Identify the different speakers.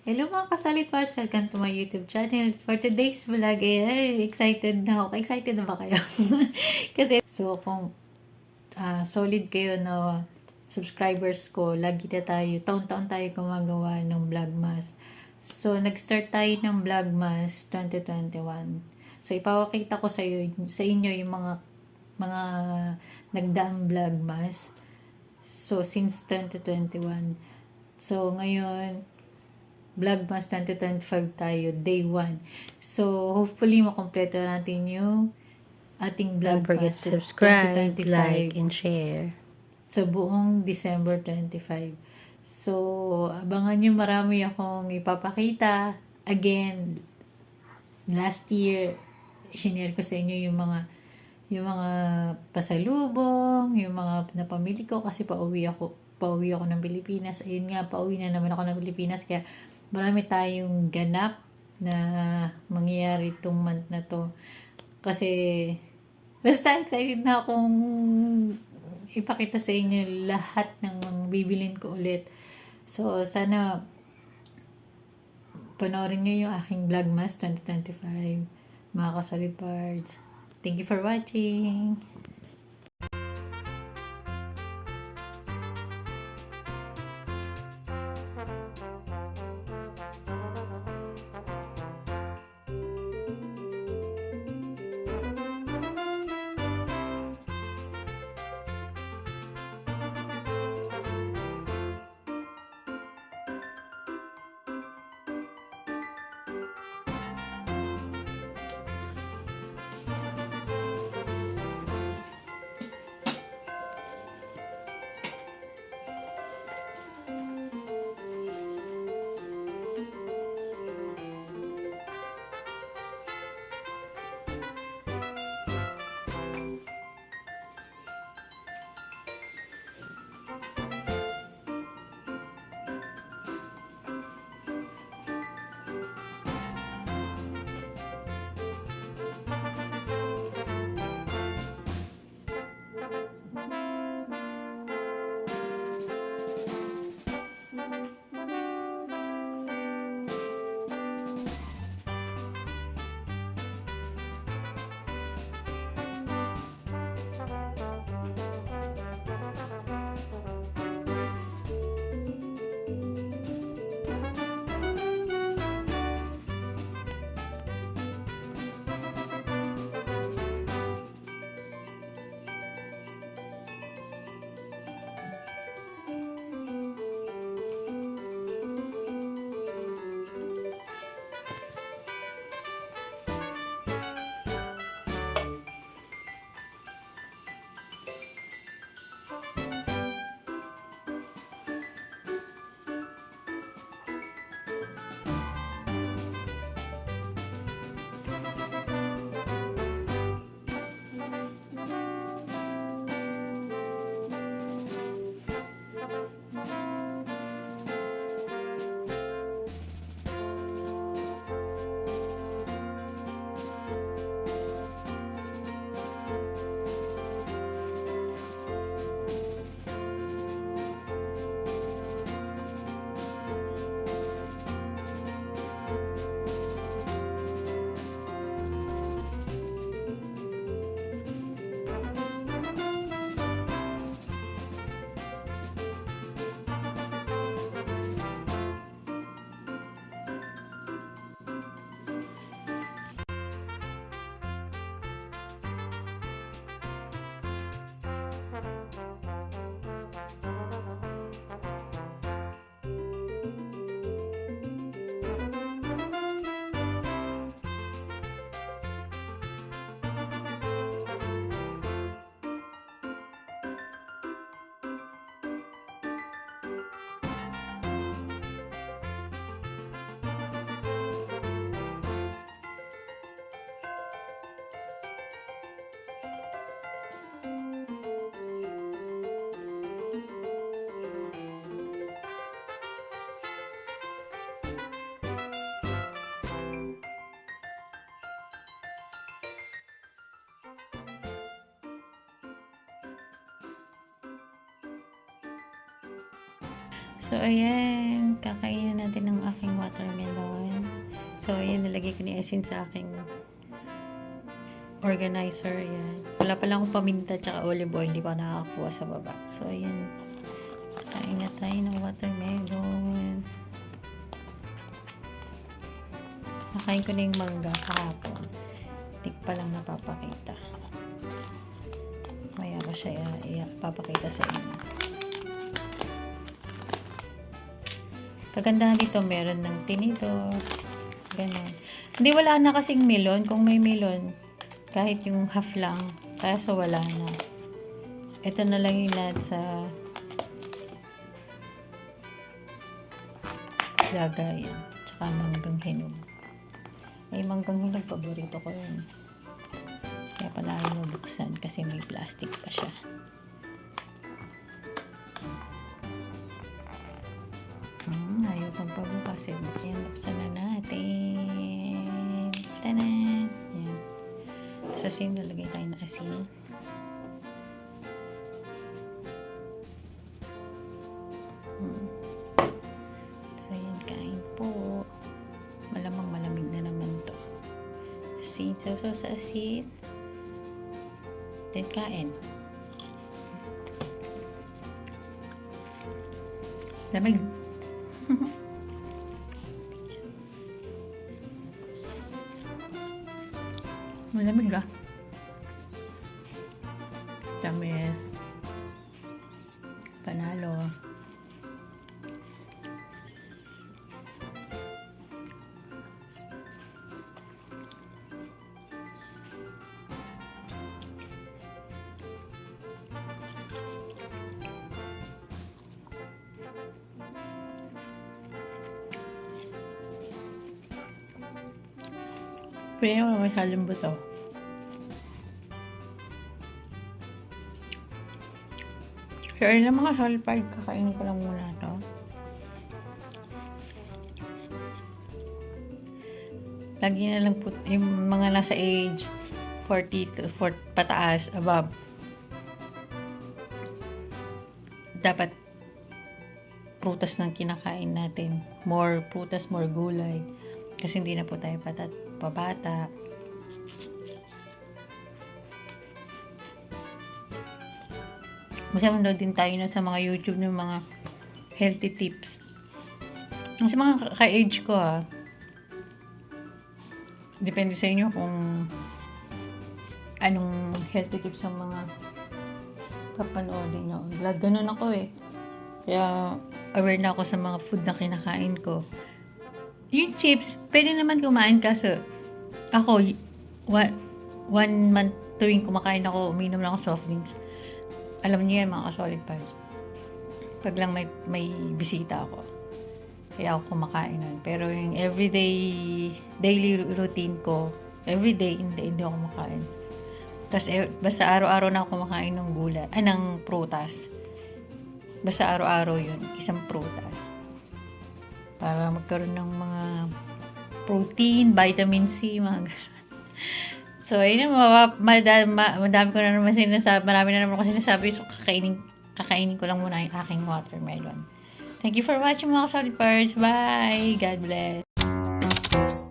Speaker 1: Hello mga kasalit parts! Welcome to my YouTube channel. For today's vlog, excited na ako. Excited na ba kayo? Kasi, so kung solid kayo na subscribers ko, lagi na tayo, taon-taon tayo gumagawa ng Vlogmas. So, nag-start tayo ng Vlogmas 2021. So, ipapakita ko sa inyo yung mga nagdaang Vlogmas. So, since 2021. So, ngayon, Vlogmas 2025 tayo, day 1. So, hopefully, makompleto natin yung ating
Speaker 2: Don't forget
Speaker 1: Vlogmas
Speaker 2: to subscribe,
Speaker 1: 2025
Speaker 2: like, and share.
Speaker 1: sa buong December 25. So, abangan nyo, marami akong ipapakita. Again, last year, sinare ko sa inyo yung mga pasalubong, yung mga napamili ko kasi pauwi ako ng Pilipinas. Ayun nga, pauwi na naman ako ng Pilipinas, kaya marami tayong ganap na mangyayari itong month na to. Kasi, basta excited na akong ipakita sa inyo lahat ng mga bibilin ko ulit. So, sana panoorin nyo yung aking Vlogmas 2025, mga kasalit parts. Thank you for watching! So, ayan. kakainin natin ng aking watermelon. So, ayan, nalagay ko ni Esin sa aking organizer. Ayan. Wala pa lang akong paminta tsaka olive oil. Hindi pa nakakakuha sa baba. So, ayan. Kain na tayo ng watermelon. Nakain ko na yung mangga kahapon. Hindi pa lang napapakita. Maya ko siya papakita sa inyo. Kagandahan dito, meron ng tinidor. Ganun. Hindi, wala na kasing melon. Kung may melon, kahit yung half lang, kaya sa wala na. Ito na lang yung nasa lagayan. Tsaka manggang hinog. Ay, manggang hinog, paborito ko yun. Kaya pala ayaw buksan kasi may plastic pa siya. Ayaw pang pabukas. Yan, buksan na natin. Tanan! Yan. Sa asin, lalagay tayo na asin. So, yan, kain po. Malamang malamig na naman to. Asin. So, sa asin. Then, kain. Lamig. Malamig ah. Tamil. Panalo. Pwede mo naman salim buto. So, ayun lang mga salpag. Kakainin ko lang muna to. Lagi na lang po yung mga nasa age 40 to 40 pataas, above. Dapat prutas ng kinakain natin. More prutas, more gulay. Kasi hindi na po tayo pabata. Masyadong din tayo na sa mga YouTube ng mga healthy tips. Sa mga ka-age ko ha. Depende sa inyo kung anong healthy tips ang mga papanoodin nyo. Ganun ako eh. Kaya aware na ako sa mga food na kinakain ko. Yung chips, pwede naman kumain kaso ako, 1 month tuwing kumakain ako, uminom lang ako soft drinks. Alam niyo yan mga ka-solid parts. Pag lang may bisita ako, kaya ako kumakain nun. Pero yung everyday, daily routine ko, everyday, hindi ako kumakain. Tapos basta araw-araw na ako kumakain ng gulay, ng prutas. Basta araw-araw yun, isang prutas. Para magkaroon ng mga protein, vitamin C, mga gano'n. So, ayun na, madami ko na naman sinasabi, marami na naman ako sinasabi, so kakainin ko lang muna yung aking watermelon. Thank you for watching mga solid parts. Bye! God bless!